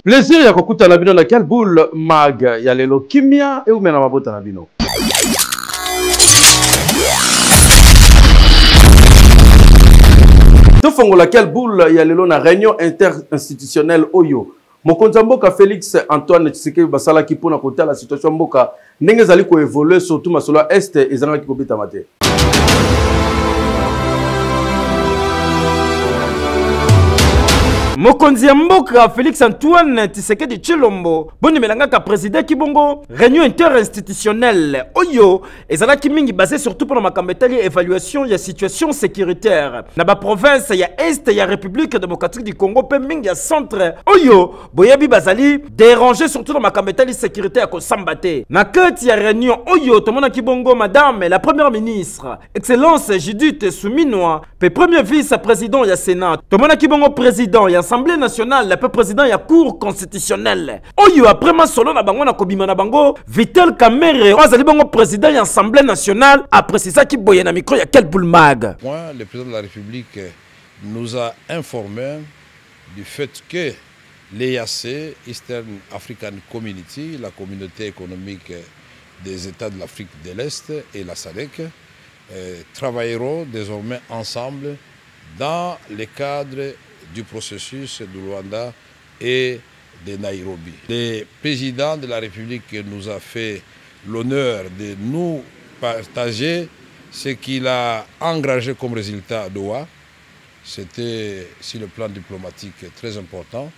Plaisir ya kokuta na bino na quel boule mag ya lelo kimia e umena mabota na bino. Tofongola quel boule ya lelo na réunion interinstitutionnelle Oyo. Mokonza mboka Félix Antoine Tshisekedi basala ki pona kota la situation mboka ndenge zali ko évoluer surtout masolo est ezanga ki kobita mate. Mokonzi mboka Félix Antoine Tshisekedi Tshilombo boni melanga ka président Kibongo réunion interinstitutionnelle Oyo ezalaki mingi basé surtout pour makambetali évaluation ya situation sécuritaire na ba province ya est ya République démocratique du Congo pe mingi ya centre Oyo boyebi bazali déranger surtout dans makambetali sécuritaire ko sambate na kati ya réunion Oyo tomona Kibongo madame la première ministre excellence Judith Suminwa pe premier vice-président ya Sénat tomona Kibongo président ya Assemblée nationale, le président ya cour constitutionnelle. Oyo après ma solo na bango na kobima na bango, Vital Kamerhe, ozali bango président ya Assemblée nationale, après ça qui boye na micro ya quel boule mag. Moi, le président de la République nous a informé du fait que l'EAC, Eastern African Community, la communauté économique des États de l'Afrique de l'Est et la SADC, travailleront désormais ensemble dans le cadre du processus de Luanda et de Nairobi. Le président de la République nous a fait l'honneur de nous partager ce qu'il a engagé comme résultat à Doha. C'était sur le plan diplomatique très important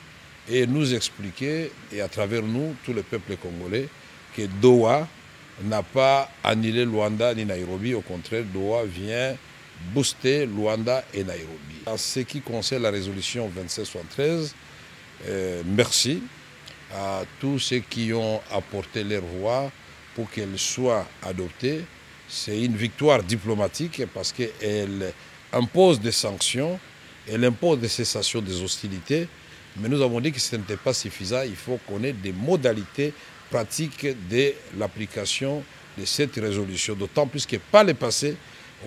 et nous expliquer, et à travers nous, tout le peuple congolais, que Doha n'a pas annulé Luanda ni Nairobi. Au contraire, Doha vient booster Luanda et Nairobi. En ce qui concerne la résolution 2773, merci à tous ceux qui ont apporté leur voix pour qu'elle soit adoptée. C'est une victoire diplomatique parce qu'elle impose des sanctions, elle impose des cessations des hostilités, mais nous avons dit que ce n'était pas suffisant, il faut qu'on ait des modalités pratiques de l'application de cette résolution, d'autant plus que par le passé,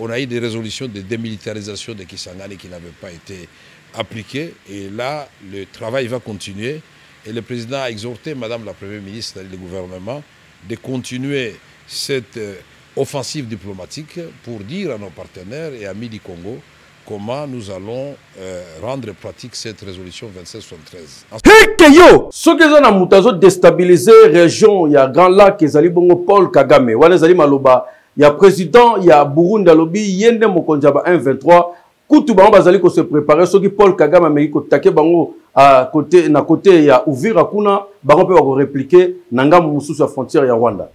on a eu des résolutions de démilitarisation de Kisangani qui n'avaient pas été appliquées. Et là, le travail va continuer. Et le président a exhorté Madame la Première ministre et le gouvernement de continuer cette offensive diplomatique pour dire à nos partenaires et amis du Congo comment nous allons rendre pratique cette résolution 2773. Yo, ce que nous avons déstabilisé la région, il y a Grand Lac, Ezali Bongo Paul Kagame, Wana Zali Maloba. Il y a président, il y a Burundi Alobi, Yende Mokonjaba 1-23. Koutou Bango Bazali ko se préparer, ce qui Paul Kagame Amérique Take Bango à côté, na côté, il y a Uvira Kuna, Bango peut répliquer, Nanga Moussou sur la frontière, il y a Rwanda.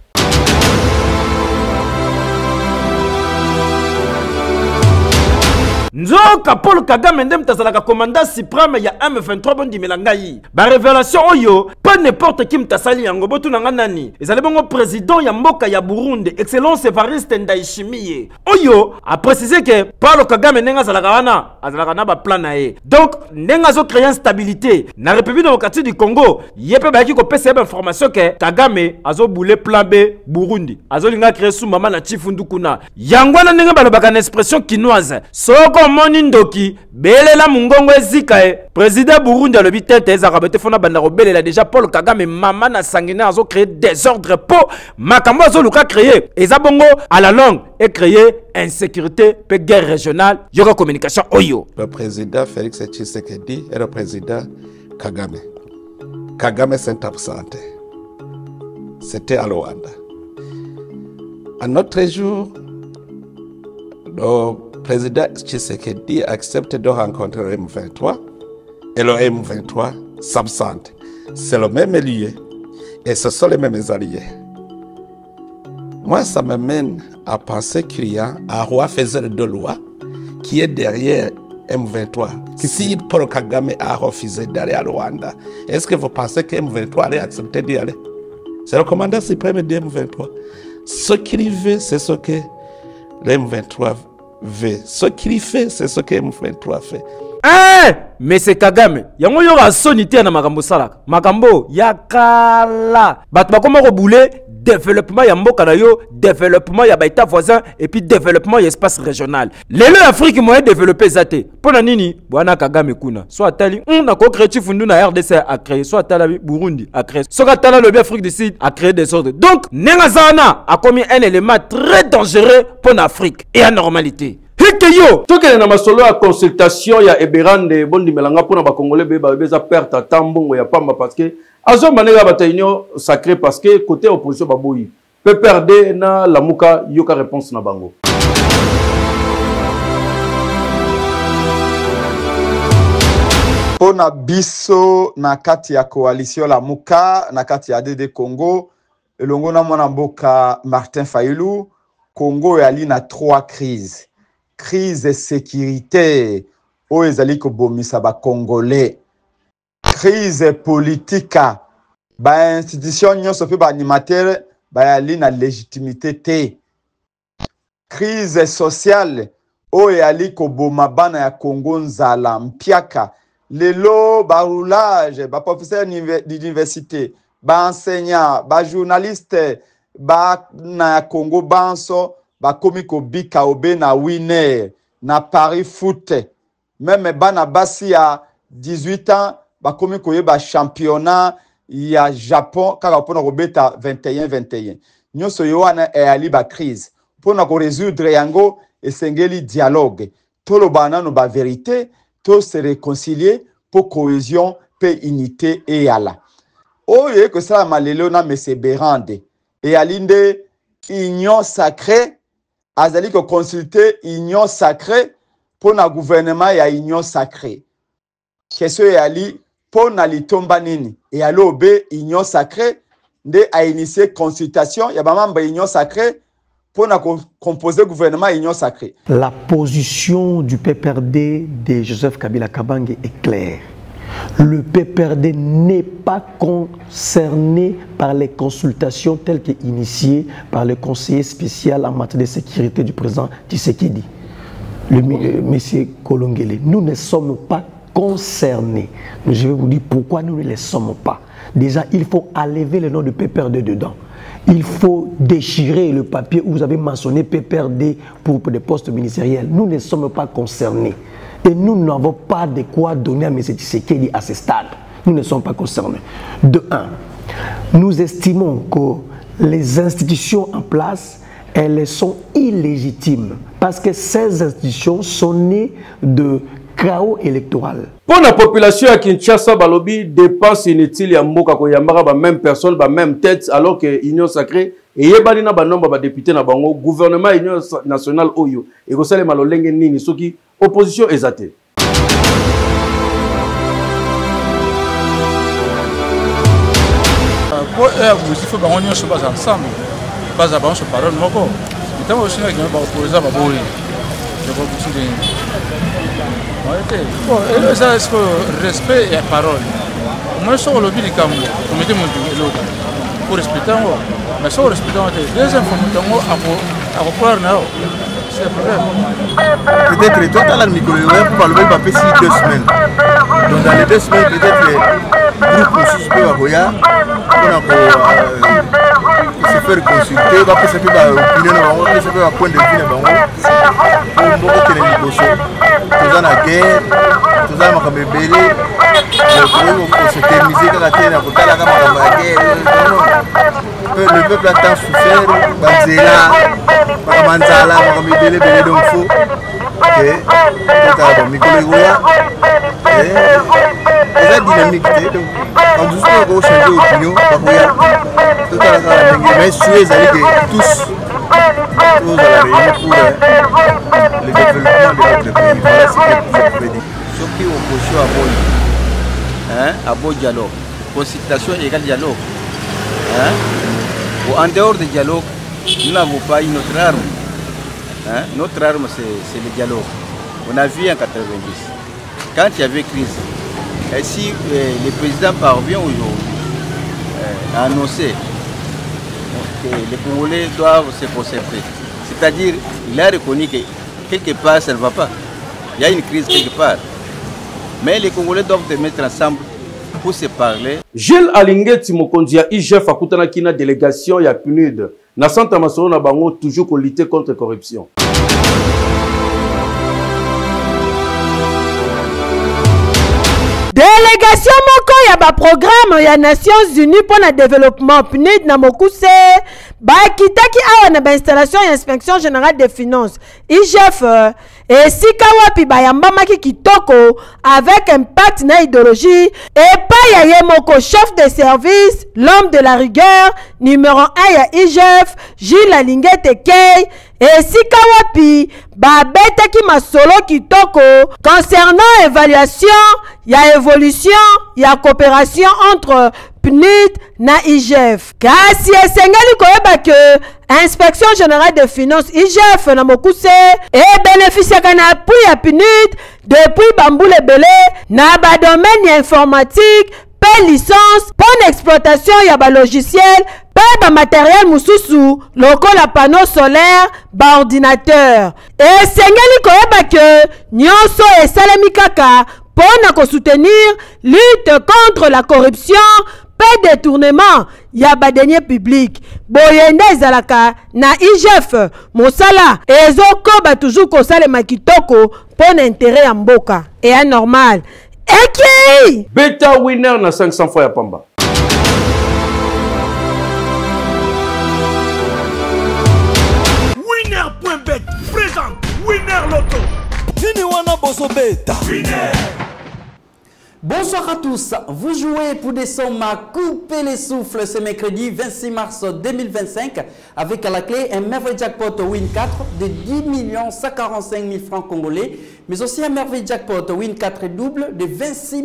Nzoka Paul Kagame ndem tazalaka commandant suprême ya M23 bondi melangai. Ba révélation oyo, pas n'importe qui mtasali yango botu nanga nani. Ezali bongo président ya mboka ya Burundi, excellence Evariste Ndayishimiye. Oyo a précisé que Paul Kagame nenga zalaka wana, azalaka na ba plan na ye. Donc nenga zo créer stabilité na République démocratique du Congo. Yepe ba ki ko pesa ba information que Kagame azo boule plan B Burundi. Azo linga créer sous mama na Chifundu kuna. Yangwana nenga balobaka na expression kinoise. Soko Monindoki, Belela Mungongo Ezikae, président Burundi a le bitete, Ezarabete Fona Bandaro Belela déjà Paul Kagame, maman a sanguiné, a créé désordre pour Makambo a Luka créé, Ezabongo à la longue et créé insécurité, pe guerre régionale, yoga communication Oyo. Le président Félix Tshisekedi et le président Kagame. Kagame s'est absenté. C'était à Luanda. Un autre jour, le président Tshisekedi accepte de rencontrer le M23 et le M23 s'absente. C'est le même lieu et ce sont les mêmes alliés. Moi, ça m'amène à penser qu'il y a un roi faiseur de loi qui est derrière M23. Si Paul Kagame a refusé d'aller à Rwanda, est-ce que vous pensez que M23 allait accepter d'y aller? C'est le commandant suprême de M23. Ce qu'il veut, c'est ce que le M23 veut. Ce qu'il fait, c'est ce que M23 fait. Eh, mais c'est Kagame. Yango yora sonité na makambo salaka. Makambo yakala. Bat bakoma ko boule développement ya mboka na yo, développement ya baïta voisin et puis développement ya espace régional. Lelo Afrique moyen développer zate. Pona nini bwana Kagame kuna. Soit tali on a créé fundu na RDC a créé, soit tala Burundi a créé. Soit tala le Afrique du Sud a créé des ordres. Donc Nengazana a commis un élément très dangereux pour l'Afrique et la normalité. Hikeyo, tout que na masolo ya consultation ya Eberande bondi melanga pour na ba Congolais beza perte à tambongo ya pamba parce que azo manega ba union sacré parce que côté opposition baboyi peut perdre na lamuka yoka réponse na bango. Pona biso na kati ya coalition lamuka na kati ya DD Congo elongo na mwana mboka Martin Fayulu Congo yali na 3 crises. Crise sécuritaire o ezali ko bomisa ba Congolais. Crise politique ba institution nyonso pe ba animateur ba yali na légitimité te. Crise sociale o yali ko boma bana ya Congo nzala mpiaka lelo ba roulage ba professeur d'université ba enseignant ba journaliste ba na Congo banso ba komiko bika obe na winner na Paris foot même bana basi ya 18 ans ba komiko yeba championnat ya Japon kaka pona kobeta 21 nyonso yo wana ali ba crise pona ko résoudre yango esengeli dialogue tolo banano ba vérité to se réconcilier pour cohésion pe unité et yala oye que ça malelo na monsieur Berande et alinde union sacrée azali ko consulter union sacrée pour na gouvernement ya union sacrée question yali pour na litomba nini et alobe union sacrée nde a initié consultation ya ba membre union sacrée pour na composer gouvernement union sacrée. La position du PPRD de Joseph Kabila Kabange est claire. Le PPRD n'est pas concerné par les consultations telles qu'initiées par le conseiller spécial en matière de sécurité du président Tshisekedi, le monsieur Kolongele. Nous ne sommes pas concernés. Je vais vous dire pourquoi nous ne les sommes pas. Déjà, il faut enlever le nom de PPRD dedans. Il faut déchirer le papier où vous avez mentionné PPRD pour des postes ministériels. Nous ne sommes pas concernés. Et nous n'avons pas de quoi donner à M. Tshisekedi à ce stade. Nous ne sommes pas concernés. De un, nous estimons que les institutions en place, elles sont illégitimes. Parce que ces institutions sont nées de chaos électoral. Pour la population à Kinshasa, Balobi dépense inutile ya mboka ko yambara ba même personne, ba même tête, alors que Union Sacrée et yebali na ba nombre ba député na bango gouvernement Union nationale oyo et ko sale malolenge nini soki opposition ezate. Pour vous faut ba union se base ensemble. Base ba on se parole moko. Tant aussi na ba opposant ba boyi. Je vois beaucoup de bon, et ça, est-ce que respect et parole? Moi, sur le lobby du Cameroun, on me dit pour respecter, mais sur respecter, les informations à reprendre, c'est le problème. Peut-être toi, tu as la micro, pour parler de papier 2 semaines. Donc, dans les 2 semaines, peut-être le groupe aussi peut avoir pour se faire consulter, va peut se faire opinion, va se faire un point de vue, pour beaucoup de négociations. Tous en la guerre, tous en la bébé, pour se terminer quand la terre a la guerre. Le peuple a tant souffert, Banzela, Manzala, Bébé, donc faux. Et tout à l'heure, Mikolégoya. Et la dynamique, donc, quand vous avez changé d'opinion, tout à l'heure, mais si vous allez tous à la réunion pour le développement de notre pays. Voilà ce que je peux dire. Ce qui est opposition à beau dialogue, consultation égale dialogue. En dehors du dialogue, nous n'avons pas une autre arme. Notre arme, c'est le dialogue. On a vu en 90, quand il y avait crise, et si le président parvient aujourd'hui à annoncer que les Congolais doivent se concerter, c'est-à-dire il a reconnu que quelque part ça ne va pas. Il y a une crise quelque part. Mais les Congolais doivent se mettre ensemble, pour se parler. Gilles Alingeti mokonzi ya IGF akutana kina délégation ya PNUD na Santa Masoro na bango toujours pour lutter contre corruption. Délégation moko ya ba programme ya Nations Unies pour le développement PNUD na mokuse ba kitaki awa na ba installation ya inspection générale des finances IGF et sika wapi ba yambamaki kitoko avec impact na idéologie et pas ya ye moko chef de service l'homme de la rigueur numéro 1 ya IGF Gilles Alingeti Kei et sika wapi ba betaki masolo kitoko concernant évaluation ya évolution ya coopération entre PNUD na IGF. Kasi esengeli koyeba que inspection générale des finances IGF na mokuse et bénéficiaka na appui ya PNUD depuis bambule belé na ba domaine informatique pe licence pour exploitation ya ba logiciel pe ba matériel mususu lokola panneau solaire ba ordinateur. Et esengeli koyeba que nyonso esalemi kaka pour soutenir lutte contre la corruption pe détournement ya ba deniers publics. Boyende ezalaka na IGF mosala ezokoba toujours kosalema kitoko pour intérêt ya mboka et anormal. Eki Beta winner na 500 fois ya pamba. Winner.bet présente Winner Loto. Nini wana boso beta. Winner. Bonsoir à tous, vous jouez pour des sommes à couper les souffles ce mercredi 26 mars 2025 avec à la clé un merveille jackpot Win 4 de 10 145 000 francs congolais, mais aussi un merveille jackpot Win 4 double de 26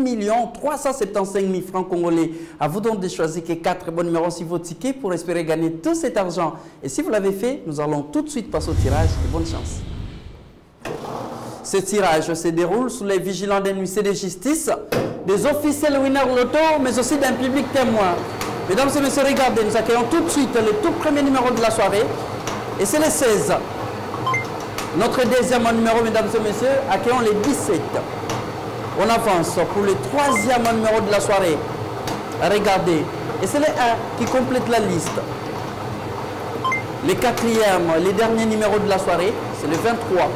375 000 francs congolais. À vous donc de choisir que 4 bons numéros sur vos tickets pour espérer gagner tout cet argent. Et si vous l'avez fait, nous allons tout de suite passer au tirage et bonne chance. Ce tirage se déroule sous les vigilants d'un huissier de justice, des officiels Winner Loto, mais aussi d'un public témoin. Mesdames et messieurs, regardez, nous accueillons tout de suite le tout premier numéro de la soirée. Et c'est le 16. Notre deuxième numéro, mesdames et messieurs, accueillons les 17. On avance pour le troisième numéro de la soirée. Regardez. Et c'est le 1 qui complète la liste. Le quatrième, le dernier numéro de la soirée, c'est le 23.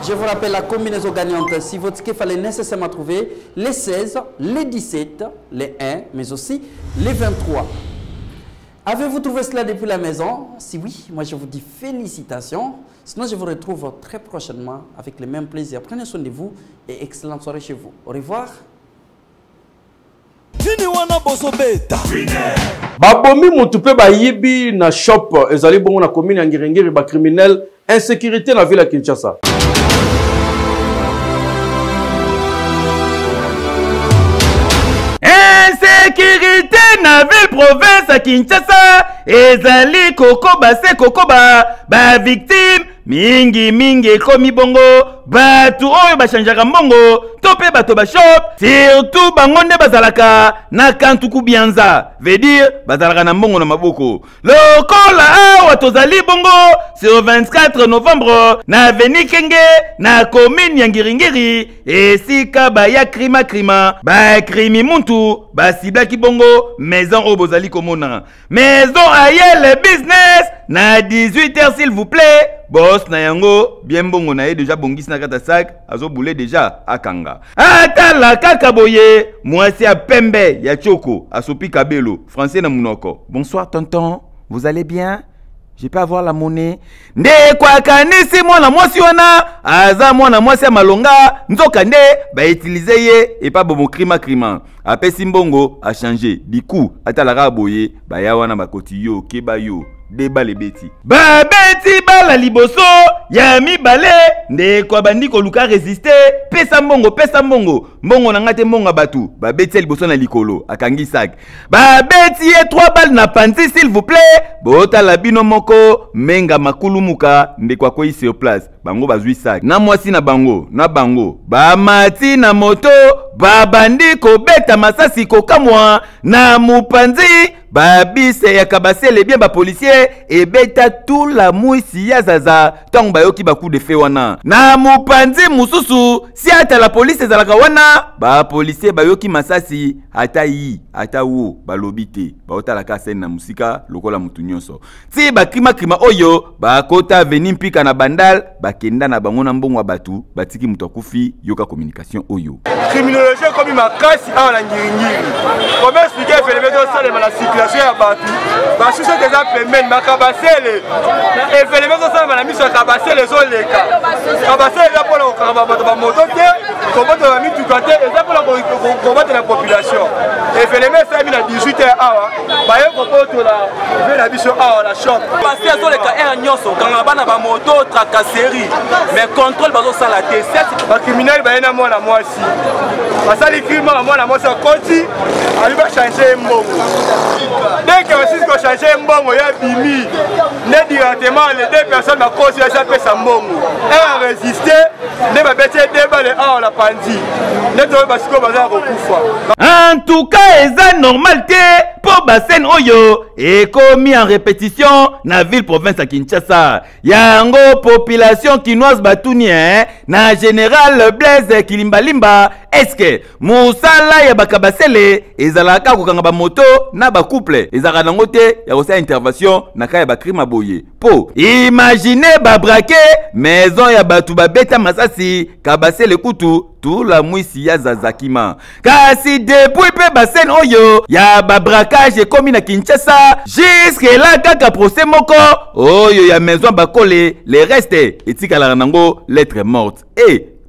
Je vous rappelle la combinaison gagnante. Si votre ticket fallait nécessairement trouver les 16, les 17, les 1, mais aussi les 23. Avez-vous trouvé cela depuis la maison? Si oui, moi je vous dis félicitations. Sinon, je vous retrouve très prochainement avec le même plaisir. Prenez soin de vous et excellente soirée chez vous. Au revoir. Babomi mutupe ba yibi na shop ezali bongo na commune ya Ngirengiri ba criminel insécurité na ville ya Kinshasa. Insécurité na ville province à Kinshasa ezali kokoba se kokoba ba victime mingi komi bongo batu oyo bashanjaka mbongo tope bato ba shop surtout bangonde bazalaka na kantuku bianza veut dire bazalaka na mbongo na maboko lokola awa tozali bongo sur 24 novembre na avenue Kenge na commune ya Ngiringiri esika baya krima ba krimi muntu basiblaki bongo maison oyo bozali komona maison ayele business na 18h s'il vous plaît. Boss na yango bien bongo na ye déjà bongisi na kata sac azo boule déjà akanga atala kaka boye mwasi ya pembe ya choko asopi kabelo français na munoko. Bonsoir tonton, vous allez bien? Je peux avoir la monnaie? Nde kwa kanisi mwana mwasi wana aza mwana mwasi ya malonga nzoka nde ba utiliser ye et pas bomo krima apesi mbongo a changer du coup atala boye ba ya wana bakoti yo keba yo débat les bêtis. Ba bêtis bala liboso ya mibale nde kwa bandi ko luka résister pesa mbongo mbongo na ngate mbongo batu ba bêtis liboso na likolo akangi sac ba bêtis et 3 balles na panzi s'il vous plaît bota la bino moko menga makulumuka nde kwa koi sur place bango bazui sac na mwasi na bango ba mati na moto ba bandi ko beta masasi ko kamwa na mupanzi babise ya kabasele bien ba policier et beta tout la muisi ya zaza tong bayoki ba coup de feu wana na mupanzi mususu si ata la police ezalaka wana ba policier bayoki masasi ata yi ata wo balobite ba otalaka scène na musika lokola mutu nyonso ti ba krima oyo ba kota veni mpika na bandal bakenda na bango na mbongo batu batiki mutu akufi yoka communication oyo criminologie comme makasi a na ngiringiri comment expliquer phénomène de ça la circulation ya batu ba sous ces phénomènes makabasele na phénomène de ça na miso kabasele zo leka kabasele là pour le ba moto te combattre la mituka te et ça pour combattre la population et phénomène ça na 18h awa ba yo kopoto la ve la biso awa la choc passer zo leka er nyonso kanga bana ba moto tracasserie mais contrôle bazo sala te c'est ba criminel ba na mona mwasi basali crime na mona mwasi konti ali ba changer mbongo dès que aussi ko changer mbongo ya bimi ne directement les deux personnes na cause ya ça pesa mbongo et résister ne ba bete débat le awa la pandi ne to ba siko baza ko kufa en tout cas eza normal te po basen oyo ekomi en répétition na ville province à Kinshasa yango population kinoise batuni na général Blaise Kilimbalimba est-ce que musala ya bakabasele ezalaka kokanga ba moto na ba couple ezalaka nango te ya kosa intervention na kaya ba crime boye po imaginez ba braquer maison ya batu ba beta masasi kabasele kutu tout la mwisi ya zazakima kasi depuis pe basen oyo ya ba braquage komi na Kinshasa jusque là kaka procès moko oyo ya maison bakole les restes etikala nango lettre morte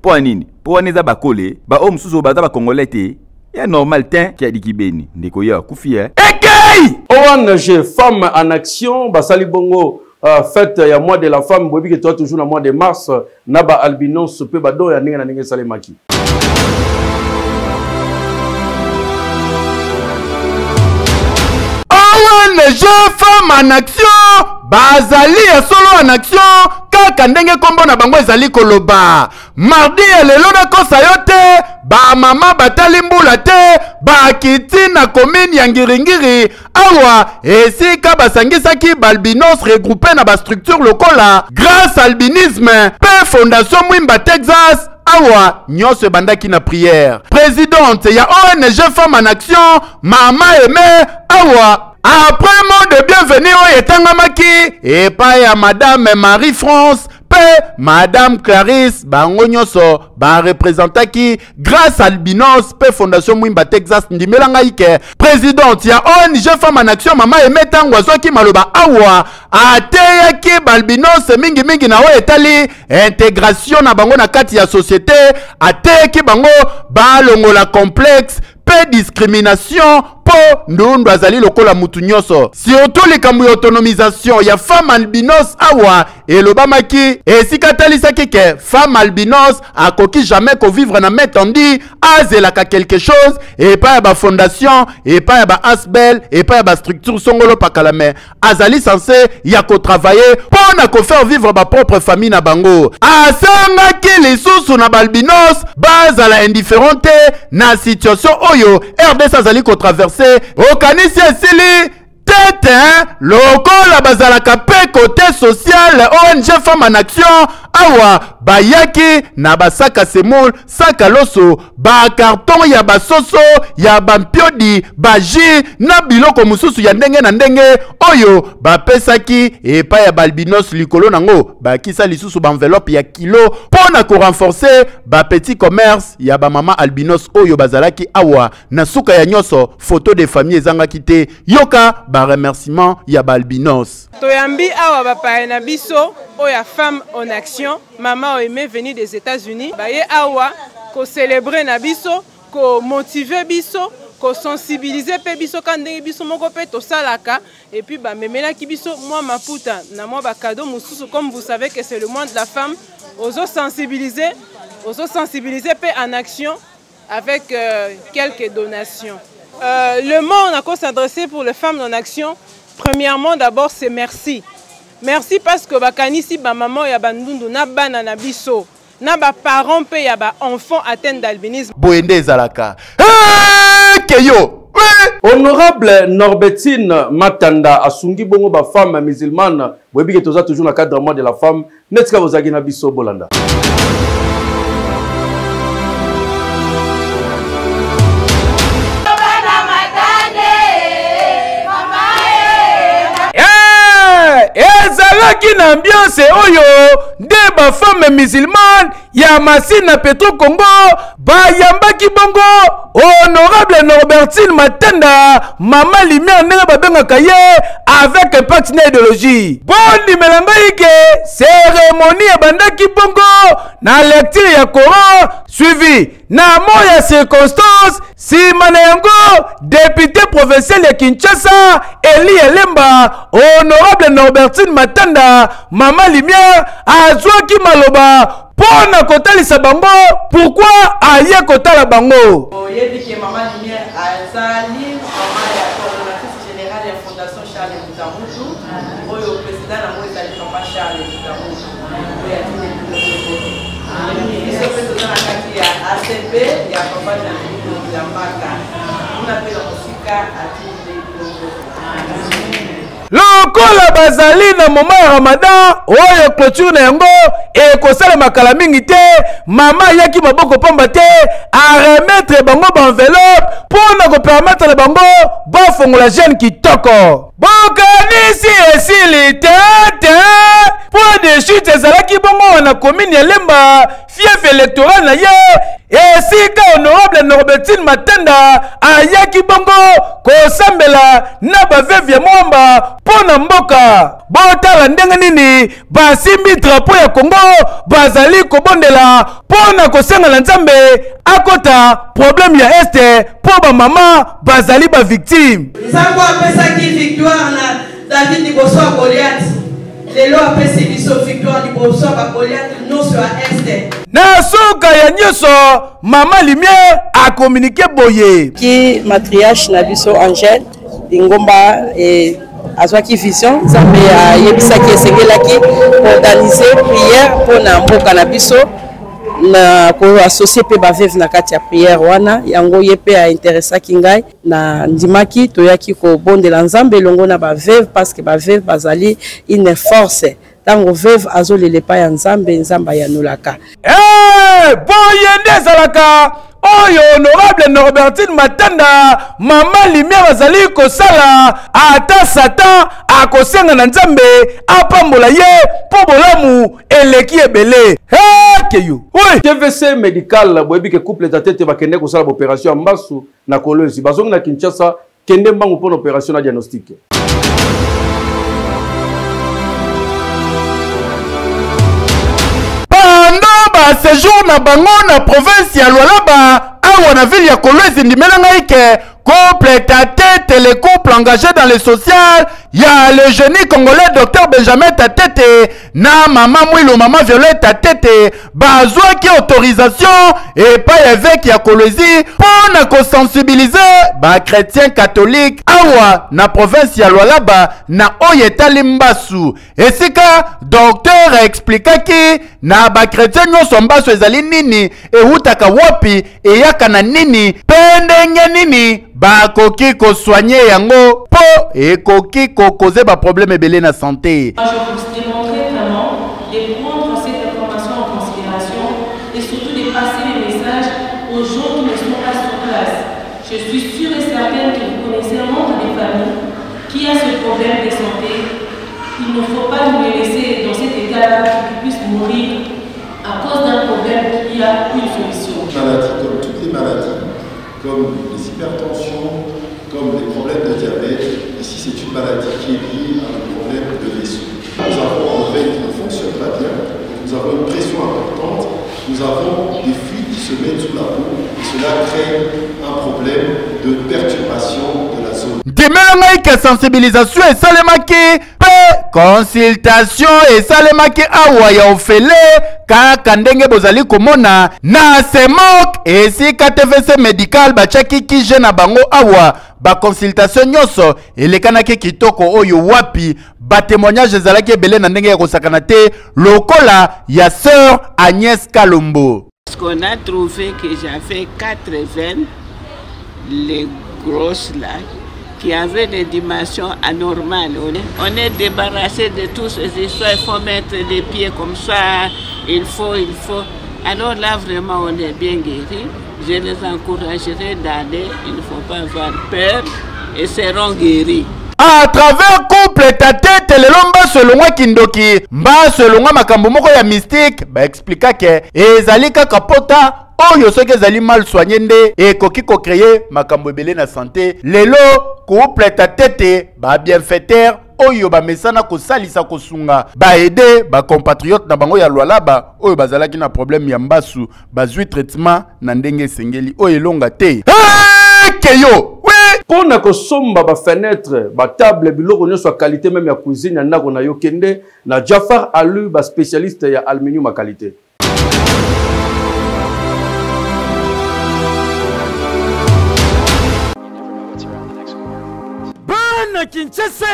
po nini po neza bakole ba homme susu baza ba congolais te ya normal tin ki adikibeni ndeko ya kufi ekei ONG Femmes en Action basali bongo fête ya mois de la femme bobi que toi toujours na mois de mars na ba albinos pe ba do ya ninga na ninga salemaki ONG Femmes en Action bazali ya solo en action kaka ndenge kombo na bango ezali koloba mardi ya lelo na kosa yo te ba mama batali mbula te bakiti na commune ya Ngiringiri awa esika basangisaki balbinos regroupé na ba structure lokola grâce albinisme pe fondation Mwimba Texas awa nyonso bandaki na prière présidente ya ONG Femmes en Action Mama Aimé awa après mot de bienvenue oyo etangamaki epai ya madame Marie-France pe madame Clarisse bango nyonso barepresentaki grâce albinos pe fondation Mwimba Texas ndimelanga ike présidente ya ONG Femmes en Action Mama Aimé ntango azwaki maloba awa ateyaki balbinos mingi na oyo etali intégration na bango na kati ya société ateyaki bango balongola complexe pe discrimination po ndundu azali lokola mutu nyonso surtout likambo ya autonomisation ya femme albinos awa elobamaki esika talisaki ke femme albinos akoki jamais kovivre na main tendue azelaka quelque chose epai ya ba fondation epai ya ba asbel epai ya ba structure songolo pakalame azali censé ya kotravailler mpo na kofaire vivre ba propre famille na bango asangaki lisusu na balbinos bazala indifférent te na situation oyo RDC azali kotraverse okanisi esili tete lokola bazalaka pe côté social ONG Femmes en Action awa bayaki na basaka semoule saka loso ba carton ya basoso ya bampiodi baji na biloko mususu ya ndenge na ndenge oyo bapesaki epai ya balbinos likolo nango bakisa lisusu ba enveloppe ya kilo pona ko renforcer ba petit commerce ya ba mama albinos oyo bazalaki awa na suka ya nyonso photo de famille ezangaki te yoka ba remerciement ya ba albinos toyambi awa ba parena biso oya Femmes en Action Mama Aimé venu des États-Unis baye awa ko célébrer na biso ko motiver biso ko sensibiliser pe biso kandenge biso moko pe to salaka et puis ba memela ki biso moi maputa na moi ba cadeau mususu comme vous savez que c'est le mois de la femme ozo sensibiliser pe en action avec quelques donations. Le mot on a quoi s'adresser pour les femmes en action. Premièrement d'abord c'est merci. Merci parce que bakanisi ba maman ya bandundu na bana na biso na ba parents pe ya ba enfants atteints d'albinisme. Boende zalaka. Keyo Honorable Norbertine Matanda asungi bongo ba femme musulmane webi que toza toujours na cadre mois de la femme netka bozaki na biso bolanda. Ezalaki na ambiance oyo de ba femme musulmane ya Masina Petro Congo bayambaki bongo Honorable Norbertine Matanda Mama Lumière ndenge babengaka ye avec partenaire idéologie. Bondi melangaike cérémonie ebandaki bongo na lecture ya Coran suivi na moya circonstance sima na yango député provincial ya Kinshasa Eli Elemba Honorable Norbertine Matanda Mama Lumière azwaki maloba pona kotalisa bango pourquoi aye kotala bango. Oyebi ke Mama Lumière azali mama ya coordonnatrice générale ya Fondation Charles Mutamutu oyo président na moi ezali papa Charles Mutamutu oyo atinde biso pe toza na kati ya ACP ya papa Jean-Louis Yambaka una pe na mosika atinde lokola bazali na moment ya Ramadan oyo clôture na yango ekosala makala mingi te mama yaki maboko pamba te a remettre bango ba enveloppe pona ko permettre na bango ba fongola jeune kitoko bokanisi esili te point de chute ezalaki bongo na commune ya Lemba fief électoral na ye esika Honorable Norbertine Matanda ayaki bongo kosambela na baveve ya mwamba pona mboka botala ndenge nini basimbi drapeau ya Congo bazali kobondela pona kosenga na Nzambe akota problème ya este po ba mama bazali ba victime. Nzambo apesaki victoire na David liboso ya Goliath lelo apesi biso victoire liboso ya Goliath nyonso ya este. Na soka ya nyonso Mama Lumière a communiqué boye ki matriarche na biso Angèle Ngomba azwaki vision Nzambe ayebisaki esengelaki organiser prière pona mboka na biso na ko associer pe baveve na kati ya prière wana yango ye pe a interesaki ngai na ndimaki toyaki ko bondela Nzambe longo na baveve parce que baveve bazali une force tango veve azolele pa ya Nzambe Nzamba ya nolaka boyende zalaka oyo Honorable Norbertine Matanda Mama Lumière azali kosala ata Satan akosenga na Nzambe apambola ye po bolamu eleki ebele keyo oui TVC médical boyebi ke couple tatete bakende kosala opération ya mbasu na Kolwezi bazongi na Kinshasa kende mbangu pour opération na diagnostic. Séjour na bango na province ya Lualaba awa na ville ya Kolwezi ndimelanga ike couple Tatete, les couples engagés dans le social, il y a le génie congolais Dr Benjamin Tatete, na maman Mouilo, maman Violette Tatete, bazwa qui autorisation et pas évêque ya Kolwezi pour na sensibiliser ba chrétien catholique awa na province ya Lualaba na oyeta limbasu. Et c'est que docteur expliqua ki na ba chrétien nyonso mbasu ezali nini e hutaka wapi e yaka na nini pendenge nini bakoki ko soigner yango po ekoki ko causer ba problème ebele na santé. Je vous démontrer vraiment de prendre cette information en considération et surtout de passer les messages aux gens qui ne sont pas sur place. Je suis sûre et certaine que vous connaissez un nombre de familles qui a ce problème de santé. Il ne faut pas nous les laisser dans cet état-là qui puissent mourir à cause d'un problème qui a une solution. Maladies comme toutes les maladies, comme les hypertensions, comme les problèmes de diabète. Ici, c'est une maladie qui est liée à un problème de vaisseau. Nous avons un veine qui ne fonctionne pas bien, nous avons une pression importante, nous avons des fluides qui se mettent sous la peau et cela crée un problème de perturbation de la zone. Demeurons sensibilisation et salemaki, consultation et salemaki awa ya ofele kaka ndenge bozali komona na semok et si KTVC médical bachaki ki jena bango awa ba consultation nyoso elekanaki kitoko oyo wapi ba témoignage ezalaki ebele na ndenge ya kosakana te lokola ya sœur Agnès Kalombo. Parce qu'on a trouvé que j'avais 4 veines, les grosses là, qui avaient des dimensions anormales. On est débarrassé de toutes ces histoires, il faut mettre les pieds comme ça, il faut. Alors là, vraiment, on est bien guéris. Je les encouragerai d'aller, il ne faut pas avoir peur, et seront guéris. À travers couple tate telelo mba selonga kindoki mba selonga makambo moko ya mystique ba expliquer que ezali kaka pota oyo soki ezali mal soigné nde ekoki ko créer makambo ebele na santé lelo couple tate ba bienfaiteur oyo ba mesana ko salisa ko sunga ba aider ba compatriotes na bango ya lwalaba oyo bazalaki na problème ya mbasu bazui traitement na ndenge sengeli oyo longa te keyo Pour na ko somba ba fenêtre ba table biloko nyo soit qualité même ya cuisine na ko na yokende na Jafar Alu ba spécialiste ya aluminium à qualité. Bana Kinshasa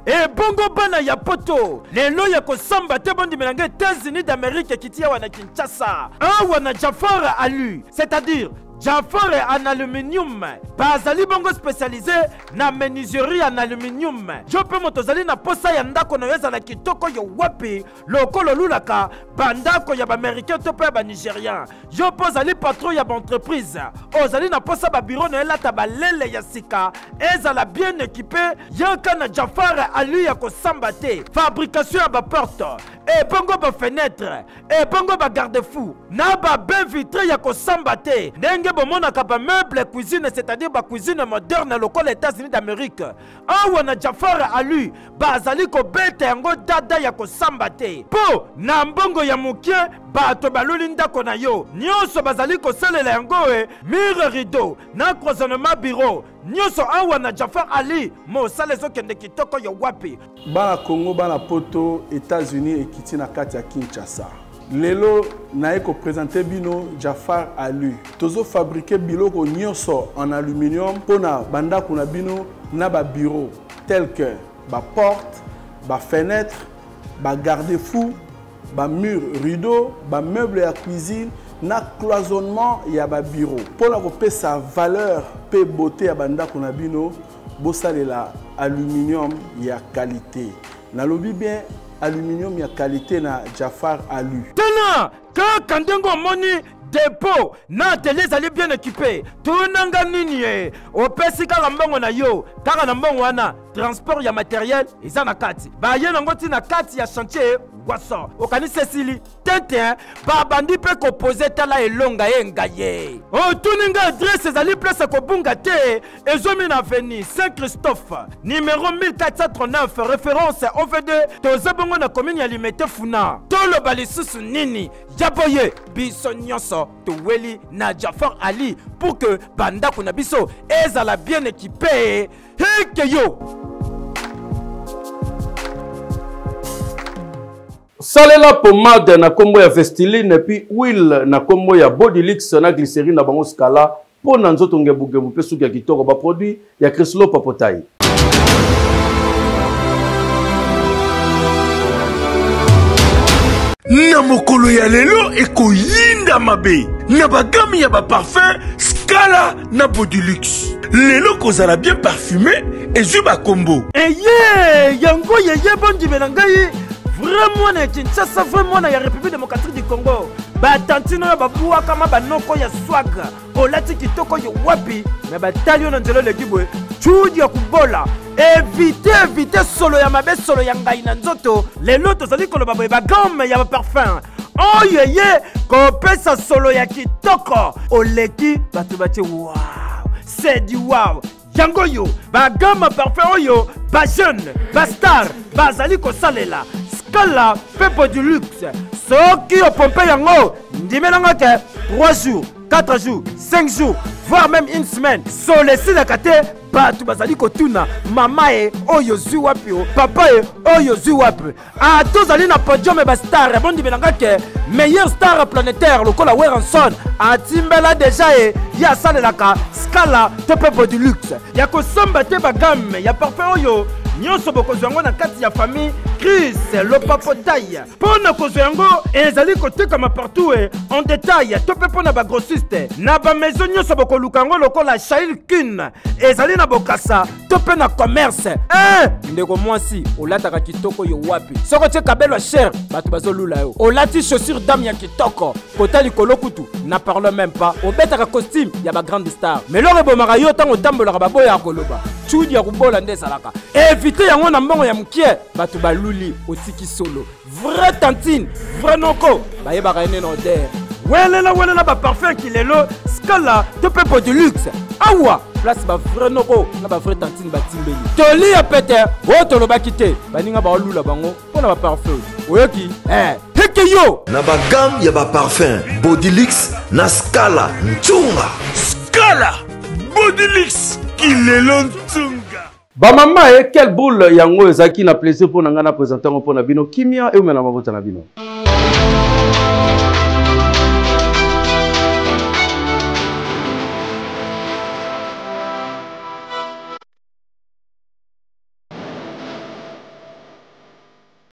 et bongo bana ya poto lelo ya kosamba te bondi melanga États-Unis d'Amérique kitia wana Kinshasa wana Jafar Alu, c'est-à-dire Jafar en aluminium, bazali bongo spécialisé na menuiserie en aluminium. Je peux motozali na posa ya ndako na yeza la kitoko yo wapi lokolo lulaka bandako ya ba américain to pe ba nigérien. Je pose ali patron ya ba entreprise. Ozali na posa ba bureau na elata ba lele ya sika ezala bien équipé yaka na Jafar Alu ya kosamba te. Fabrication ya ba porte et bongo ba fenêtre et bongo ba garde-fou na ba bain vitré ya kosamba te. Bomona kaba meuble cuisine, c'est-à-dire ba cuisine moderne local États-Unis d'Amérique. Wana Jafar Alu bazali ko bete yango dada ya ko sambate. Po na mbongo ya mukie bato baluli ndako na yo. Nyonso bazali ko salela yango mur rideau na cloisonnement bureau. Nyonso wana Jafar Ali mo salezo kende kitoko yo wapi. Bana Congo bana poto États-Unis ekiti na kati ya Kinshasa. Lelo nae ko présenter bino Jafar Alu. Tozo fabriquer biloko nyonso en aluminium pona banda kuna bino na ba bureau tel que ba porte, ba fenêtre, ba garde-fou, ba mur rideau, ba meuble à cuisine na cloisonnement ya ba bureau. Pona ko pe sa valeur pe beauté ya banda kuna bino bosalela aluminium ya qualité. Na lobi bien aluminium ya qualité na Jafar Alu. Tena ka kandengo moni dépôt na atelier zali bien équipé. Tunanga nini opesi kaka mbongo na yo kaka na mbongo wana transport ya matériel eza na kati. Ba ye nango ti na kati ya chantier waso. Okani Cécilie tete ba bandi pe ko poser tala elonga yenga ye. O tuninga adresse zali place ko bunga te ezomi na avenue Saint-Christophe numéro 1439 référence OVD tozabongo na commune ya Limete Funa. Tolo balisusu nini jaboye biso nyonso toweli na Jafar Ali pour que banda kuna biso ezala bien équipé. Heke yo salela pommade na kombo ya Vestiline et puis huile na kombo ya Bodylix na glycérine na bango Scala pour na nzoto ngebugebu pe suki ya kitoko ba produit ya Chryslo Papotai. Na mokolo ya lelo ekoyinda mabe na bagami ya ba parfum Scala na Bodylix. Lelo kozala bien parfumé et zuba combo. Yango yeye bondi menangai. Vraiment na Kinshasa, vraiment na République démocratique du Congo. Ba tantino ya babuwa kama banoko ya swaga. Olati kitoko yo wapi. Na batalio na nzelo legibwe. Chudi ya kubola. Éviter solo ya mabe solo ya ngai na nzoto. Lelo tozali koloba boye ba gamme ya ba parfum. Oh yeye ko pesa solo ya kitoko. Oleki batu bati wow. C'est du wow. Yango yo ba gamme parfum oyo ba jeune, ba star, ba zali ko salela. Scala Pepo du luxe. Soki au pompe yango ndimelanga ke 3 jours, 4 jours, 5 jours, voire même une semaine. Solesi la kate batu bazali kotuna mama oyo zui wapi papa oyo zui wapi. A tozali na podium ba star bon ndimelanga ke meilleur star planétaire lokola Weranson a timbela déjà ya salelaka Scala Pepo du luxe. Ya kosomba te ba gamme ya parfum oyo nyonso bokozwa yango na kati ya famille Chris Lopapotaille. Pona kozwa yango ezali kotekama partout en détail to pe pona ba grossiste na ba maison nyonso bokoluka yango lokola Shail Kun ezali na bokasa to pe na commerce. Ndeko mwasi olataka kitoko yo wapi soko tie kabelo cher bato bazolula yo olati chaussure dame ya kitoko kota likolo kutu na parle même pas obetaka costume ya ba grande star mais lore bomaka yo tango tambolaka baboya ya koloba chudi ya kubola nde ezalaka éviter yango na mbongo ya mukie bato baluli otiki solo vrai tantine vrai noko bayebaka ene na odeur welela ba parfum kilelo Scala to pepo de luxe awa place ba vrai noko na ba vrai tantine batimbeli toli ya pete o tolobaki te baninga ba olula bango pona ba parfum oyoki heke yo na ba gamme ya ba parfum Bodylux na Scala ntunga Scala Bodylux kilelo ntunga. Ba mama quelle boule yango ezaki na plaisir pour nanga na présenter pour na bino kimia et omela mabota na bino.